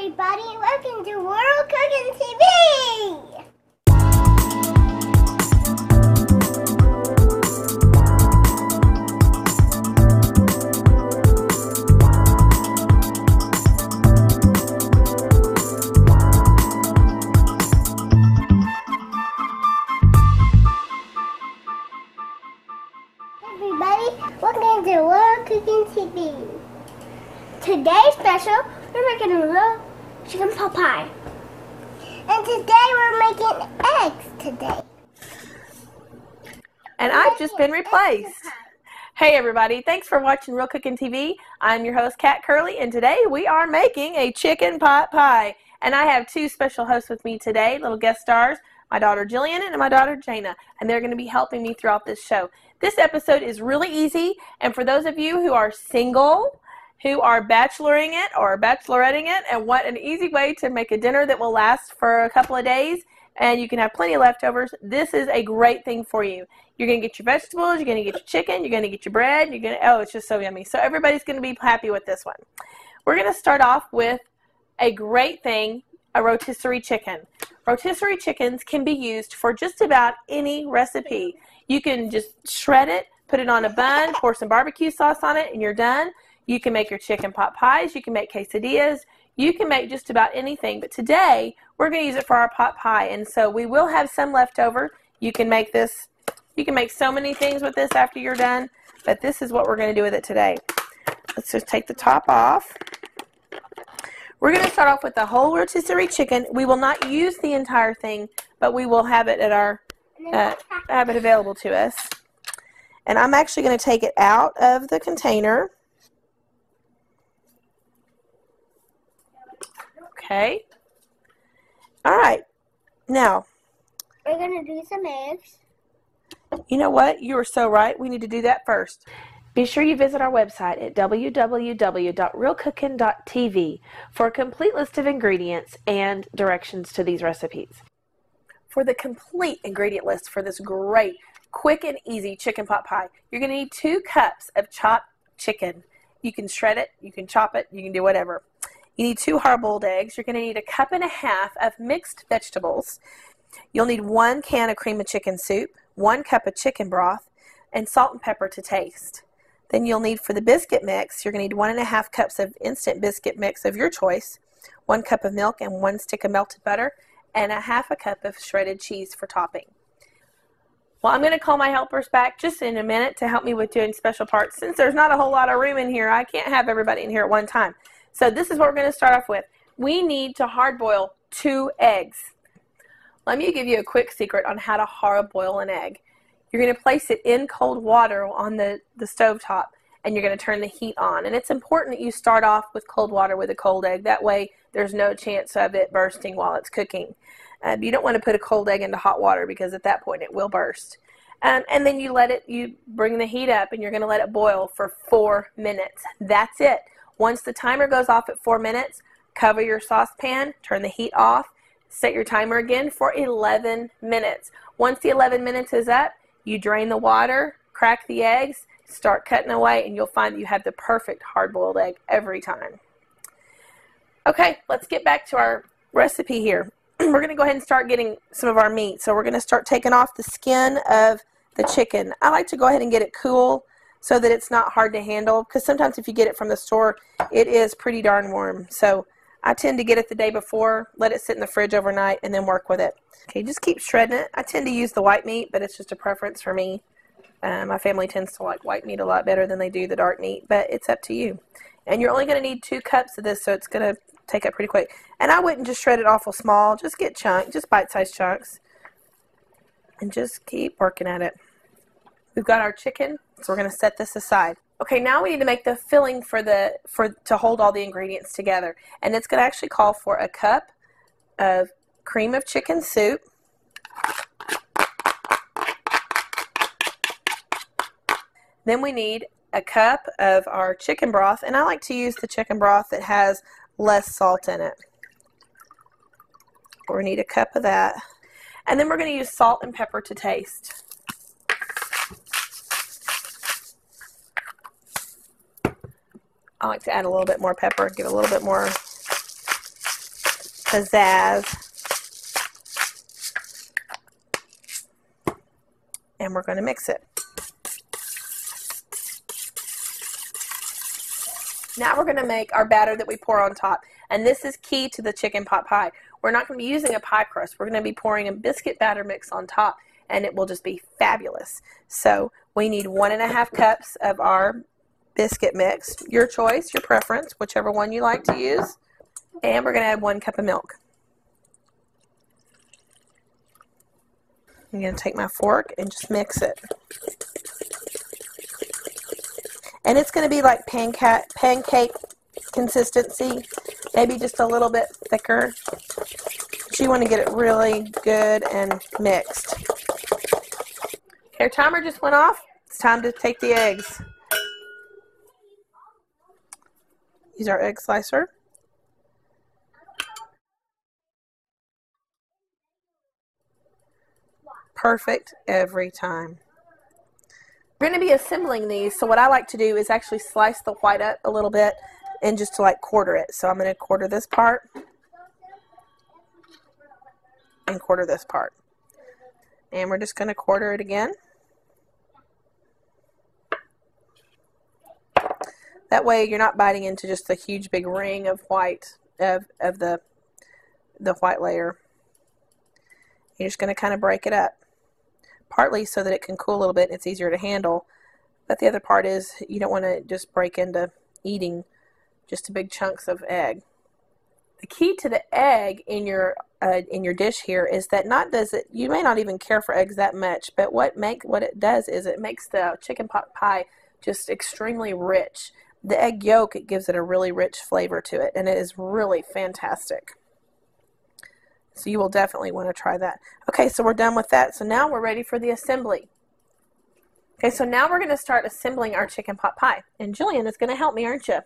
everybody, welcome to World Cooking TV! Everybody, welcome to World Cooking TV. Today's special, we're making a little chicken pot pie. And today we're making eggs today. And I've just been replaced. Hey everybody, thanks for watching Real Cooking TV. I'm your host, Kat Curley, and today we are making a chicken pot pie. And I have two special hosts with me today, little guest stars, my daughter Jillian and my daughter Jana, and they're going to be helping me throughout this show. This episode is really easy, and for those of you who are single, who are bacheloring it or bacheloretting it, and want an easy way to make a dinner that will last for a couple of days, and you can have plenty of leftovers, this is a great thing for you. You're going to get your vegetables, you're going to get your chicken, you're going to get your bread, oh, it's just so yummy. So everybody's going to be happy with this one. We're going to start off with a great thing, a rotisserie chicken. Rotisserie chickens can be used for just about any recipe. You can just shred it, put it on a bun, pour some barbecue sauce on it, and you're done. You can make your chicken pot pies, you can make quesadillas, you can make just about anything. But today, we're going to use it for our pot pie, and so we will have some left over. You can make this, you can make so many things with this after you're done, but this is what we're going to do with it today. Let's just take the top off. We're going to start off with the whole rotisserie chicken. We will not use the entire thing, but we will have it at our, have it available to us. And I'm actually going to take it out of the container. Okay. All right. Now, We're going to do some eggs. You know what? You are so right. We need to do that first. Be sure you visit our website at www.realcookin.tv for a complete list of ingredients and directions to these recipes. For the complete ingredient list for this great, quick and easy chicken pot pie, you're going to need 2 cups of chopped chicken. You can shred it, you can chop it, you can do whatever. You need 2 hard-boiled eggs. You're going to need 1.5 cups of mixed vegetables. You'll need 1 can of cream of chicken soup, 1 cup of chicken broth, and salt and pepper to taste. Then you'll need, for the biscuit mix, you're going to need 1.5 cups of instant biscuit mix of your choice, 1 cup of milk and 1 stick of melted butter, and 1/2 cup of shredded cheese for topping. Well, I'm going to call my helpers back just in a minute to help me with doing special parts. Since there's not a whole lot of room in here, I can't have everybody in here at one time. So this is what we're going to start off with. We need to hard boil 2 eggs. Let me give you a quick secret on how to hard boil an egg. You're going to place it in cold water on the stove top, and you're going to turn the heat on. And it's important that you start off with cold water with a cold egg. That way there's no chance of it bursting while it's cooking. You don't want to put a cold egg into hot water because at that point it will burst. And then you bring the heat up, and you're going to let it boil for 4 minutes. That's it. Once the timer goes off at 4 minutes, cover your saucepan, turn the heat off, set your timer again for 11 minutes. Once the 11 minutes is up, you drain the water, crack the eggs, start cutting away, and you'll find that you have the perfect hard-boiled egg every time. Okay, let's get back to our recipe here. We're going to go ahead and start getting some of our meat. So we're going to start taking off the skin of the chicken. I like to go ahead and get it cool so that it's not hard to handle, because sometimes if you get it from the store, it is pretty darn warm. So I tend to get it the day before, let it sit in the fridge overnight, and then work with it. Okay, just keep shredding it. I tend to use the white meat, but it's just a preference for me. My family tends to like white meat a lot better than they do the dark meat, but it's up to you. And you're only going to need 2 cups of this, so it's going to take up pretty quick. And I wouldn't just shred it awful small. Just get chunks, just bite-sized chunks, and just keep working at it. We've got our chicken, so we're going to set this aside. Okay, now we need to make the filling to hold all the ingredients together. And it's going to actually call for 1 cup of cream of chicken soup. Then we need 1 cup of our chicken broth, and I like to use the chicken broth that has less salt in it. We need 1 cup of that. And then we're going to use salt and pepper to taste. I like to add a little bit more pepper, give it a little bit more pizzazz. And we're going to mix it. Now we're going to make our batter that we pour on top. And this is key to the chicken pot pie. We're not going to be using a pie crust. We're going to be pouring a biscuit batter mix on top, and it will just be fabulous. So we need 1.5 cups of our biscuit mix. Your choice, your preference, whichever one you like to use. And we're going to add 1 cup of milk. I'm going to take my fork and just mix it. And it's going to be like pancake consistency, maybe just a little bit thicker. But you want to get it really good and mixed. Okay, our timer just went off. It's time to take the eggs. Use our egg slicer. Perfect every time. We're going to be assembling these, so what I like to do is actually slice the white up a little bit and just to like quarter it. So I'm going to quarter this part and quarter this part. And we're just going to quarter it again. That way you're not biting into just a huge big ring of white of the white layer. You're just going to kind of break it up. Partly so that it can cool a little bit and it's easier to handle. But the other part is you don't want to just break into eating just big chunks of egg. The key to the egg in your dish here is that you may not even care for eggs that much, but what it does is it makes the chicken pot pie just extremely rich. The egg yolk, it gives it a really rich flavor to it, and it is really fantastic. So you will definitely want to try that. Okay, so we're done with that. So now we're ready for the assembly. Okay, so now we're going to start assembling our chicken pot pie. And Jillian is going to help me, aren't you?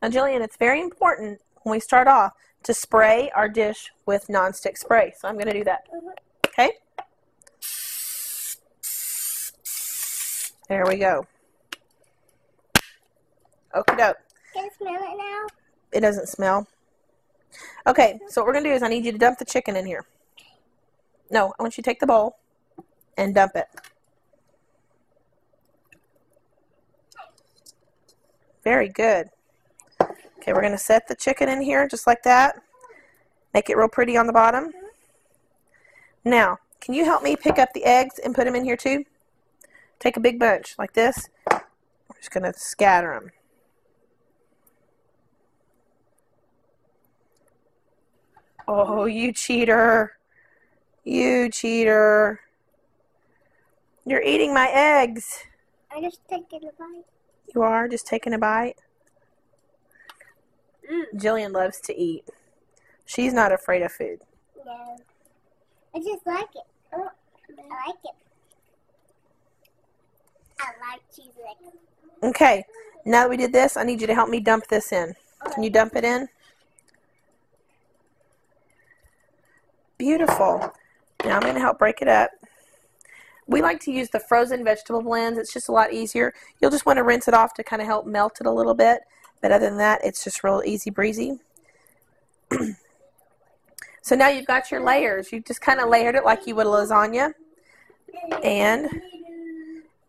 Now, Jillian, it's very important when we start off to spray our dish with nonstick spray. So I'm going to do that. Okay? There we go. Okie doke. Can I smell it now? It doesn't smell. Okay, so what we're going to do is I need you to dump the chicken in here. No, I want you to take the bowl and dump it. Very good. Okay, we're going to set the chicken in here just like that. Make it real pretty on the bottom. Now, can you help me pick up the eggs and put them in here too? Take a big bunch like this. We're just going to scatter them. Oh, you cheater. You cheater. You're eating my eggs. I just taking a bite. You are just taking a bite? Jillian loves to eat. She's not afraid of food. No. I just like it. Oh, I like it. I like cheese eggs. Okay, now that we did this, I need you to help me dump this in. Can you dump it in? Beautiful. Now I'm going to help break it up. We like to use the frozen vegetable blends. It's just a lot easier. You'll just want to rinse it off to kind of help melt it a little bit. But other than that, it's just real easy breezy. So now you've got your layers. You've just kind of layered it like you would a lasagna. And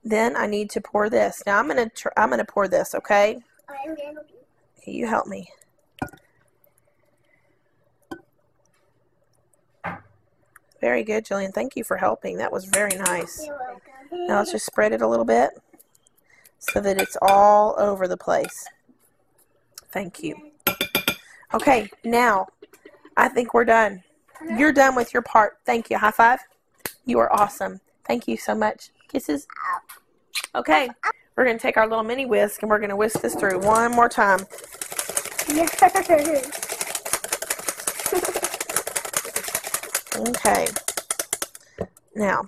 then I need to pour this. Now I'm going to pour this, okay? You help me. Very good, Jillian. Thank you for helping. That was very nice. You're welcome. Now let's just spread it a little bit so that it's all over the place. Thank you. Okay, now I think we're done. You're done with your part. Thank you. High five. You are awesome. Thank you so much. Kisses. Okay, we're going to take our little mini whisk and we're going to whisk this through one more time. Okay. Now,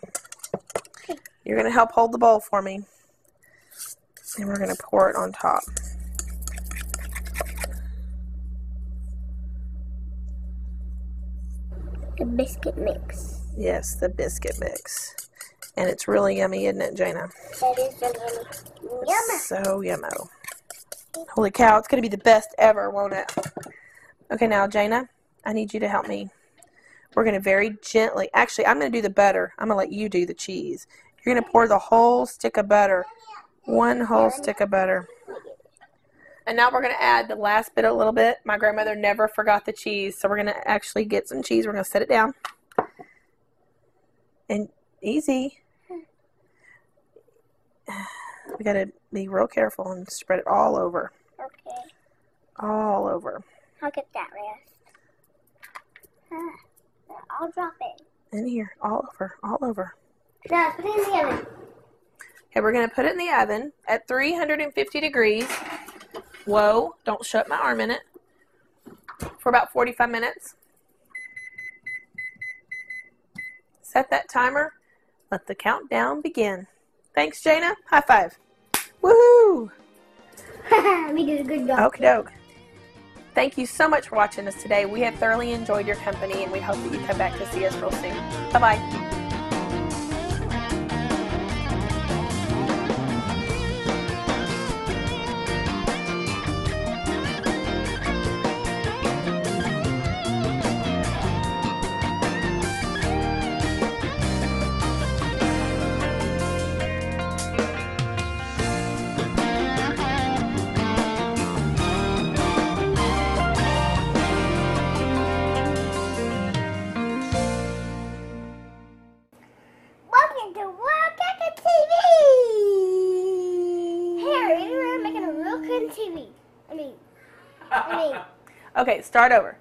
you're going to help hold the bowl for me. And we're going to pour it on top. The biscuit mix. Yes, the biscuit mix. And it's really yummy, isn't it, Jana? That is so yummy. Yummy. So yummo. Holy cow, it's going to be the best ever, won't it? Okay, now, Jana, I need you to help me. We're going to very gently, actually, I'm going to do the butter. I'm going to let you do the cheese. You're going to pour the whole stick of butter, one whole stick of butter. And now we're going to add the last bit a little bit. My grandmother never forgot the cheese, so we're going to actually get some cheese. We're going to set it down. And easy. We got to be real careful and spread it all over. Okay. All over. I'll get that rest. I'll drop it. In here. All over. All over. Now put it in the oven. Okay, we're going to put it in the oven at 350 degrees. Whoa, don't shut my arm in it. For about 45 minutes. Set that timer. Let the countdown begin. Thanks, Jana. High five. Woohoo! We did a good job. Okie doke. Thank you so much for watching us today. We have thoroughly enjoyed your company, and we hope that you come back to see us real soon. Bye-bye. Welcome to World Cooking TV! Harry, we're making a real cooking TV. I mean. Okay, start over.